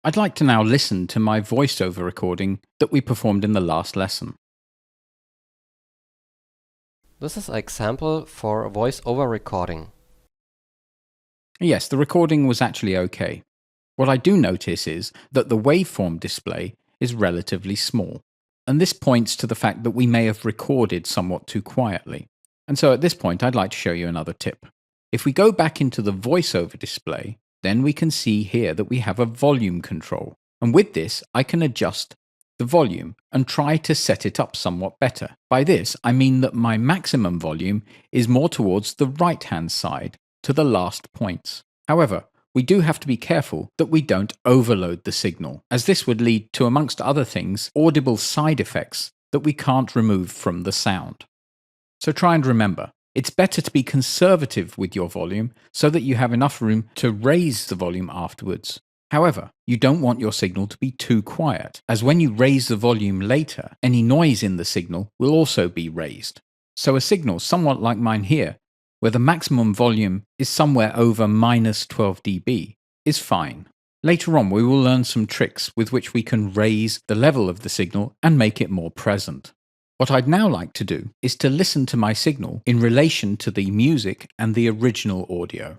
I'd like to now listen to my voiceover recording that we performed in the last lesson. This is an example for a voice-over recording. Yes, the recording was actually okay. What I do notice is that the waveform display is relatively small, and this points to the fact that we may have recorded somewhat too quietly. And so at this point, I'd like to show you another tip. If we go back into the voiceover display, then we can see here that we have a volume control. And with this, I can adjust the volume and try to set it up somewhat better. By this, I mean that my maximum volume is more towards the right-hand side, to the last points. However, we do have to be careful that we don't overload the signal, as this would lead to, amongst other things, audible side effects that we can't remove from the sound. So try and remember, it's better to be conservative with your volume so that you have enough room to raise the volume afterwards. However, you don't want your signal to be too quiet, as when you raise the volume later, any noise in the signal will also be raised. So a signal somewhat like mine here, where the maximum volume is somewhere over minus 12 dB, is fine. Later on, we will learn some tricks with which we can raise the level of the signal and make it more present. What I'd now like to do is to listen to my signal in relation to the music and the original audio.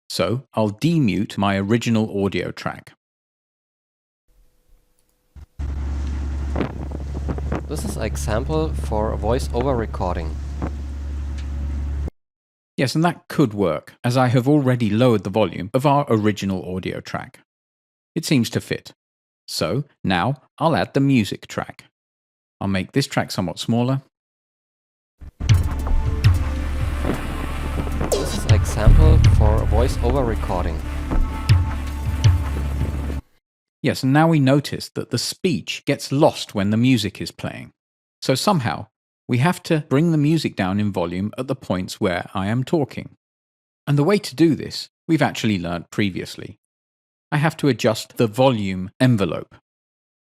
So I'll demute my original audio track. This is an example for a voice-over recording. Yes, and that could work, as I have already lowered the volume of our original audio track. It seems to fit. So now I'll add the music track. I'll make this track somewhat smaller. This is an example for a voice-over recording. Yes, and now we notice that the speech gets lost when the music is playing. So somehow, we have to bring the music down in volume at the points where I am talking. And the way to do this, we've actually learnt previously. I have to adjust the volume envelope.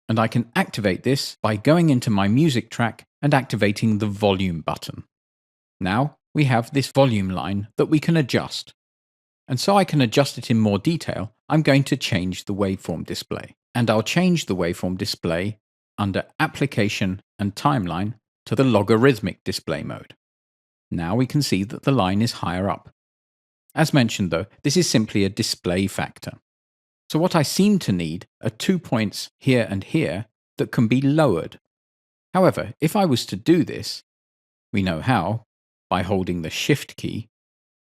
And I can activate this by going into my music track and activating the volume button. Now we have this volume line that we can adjust. And so I can adjust it in more detail, I'm going to change the waveform display. And I'll change the waveform display under Application and Timeline to the logarithmic display mode. Now we can see that the line is higher up. As mentioned though, this is simply a display factor. So what I seem to need are 2 points here and here that can be lowered. However, if I was to do this, we know how, by holding the Shift key,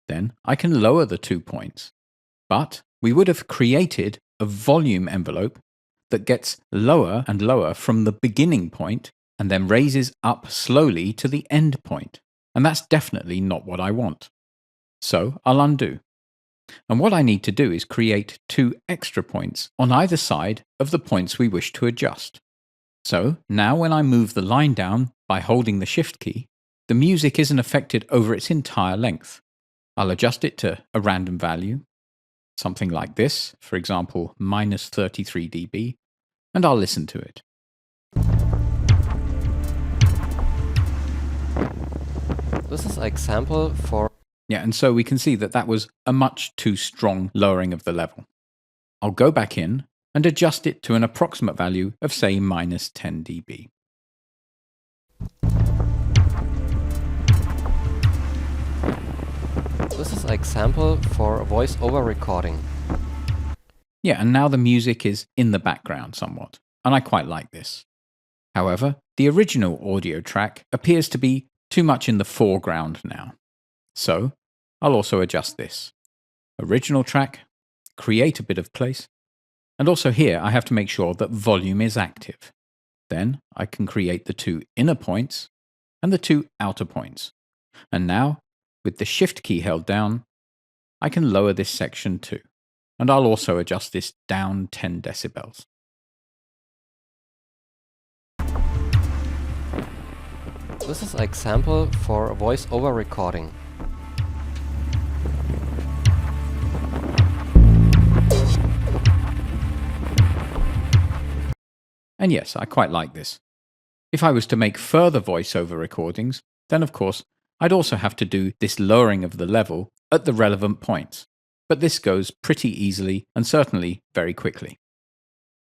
then I can lower the 2 points. But we would have created a volume envelope that gets lower and lower from the beginning point and then raises up slowly to the end point. And that's definitely not what I want. So I'll undo. And what I need to do is create 2 extra points on either side of the points we wish to adjust. So now when I move the line down by holding the Shift key, the music isn't affected over its entire length. I'll adjust it to a random value, something like this, for example, minus 33 dB, and I'll listen to it. This is an example for... Yeah, and so we can see that that was a much too strong lowering of the level. I'll go back in and adjust it to an approximate value of, say, minus 10 dB. This is an example for a voice-over recording. Yeah, and now the music is in the background somewhat, and I quite like this. However, the original audio track appears to be too much in the foreground now. So I'll also adjust this. Original track, create a bit of place, and also here I have to make sure that volume is active. Then I can create the 2 inner points and the 2 outer points. And now, with the Shift key held down, I can lower this section too. And I'll also adjust this down 10 decibels. This is an example for a voice-over recording. And yes, I quite like this. If I was to make further voiceover recordings, then of course I'd also have to do this lowering of the level at the relevant points. But this goes pretty easily and certainly very quickly.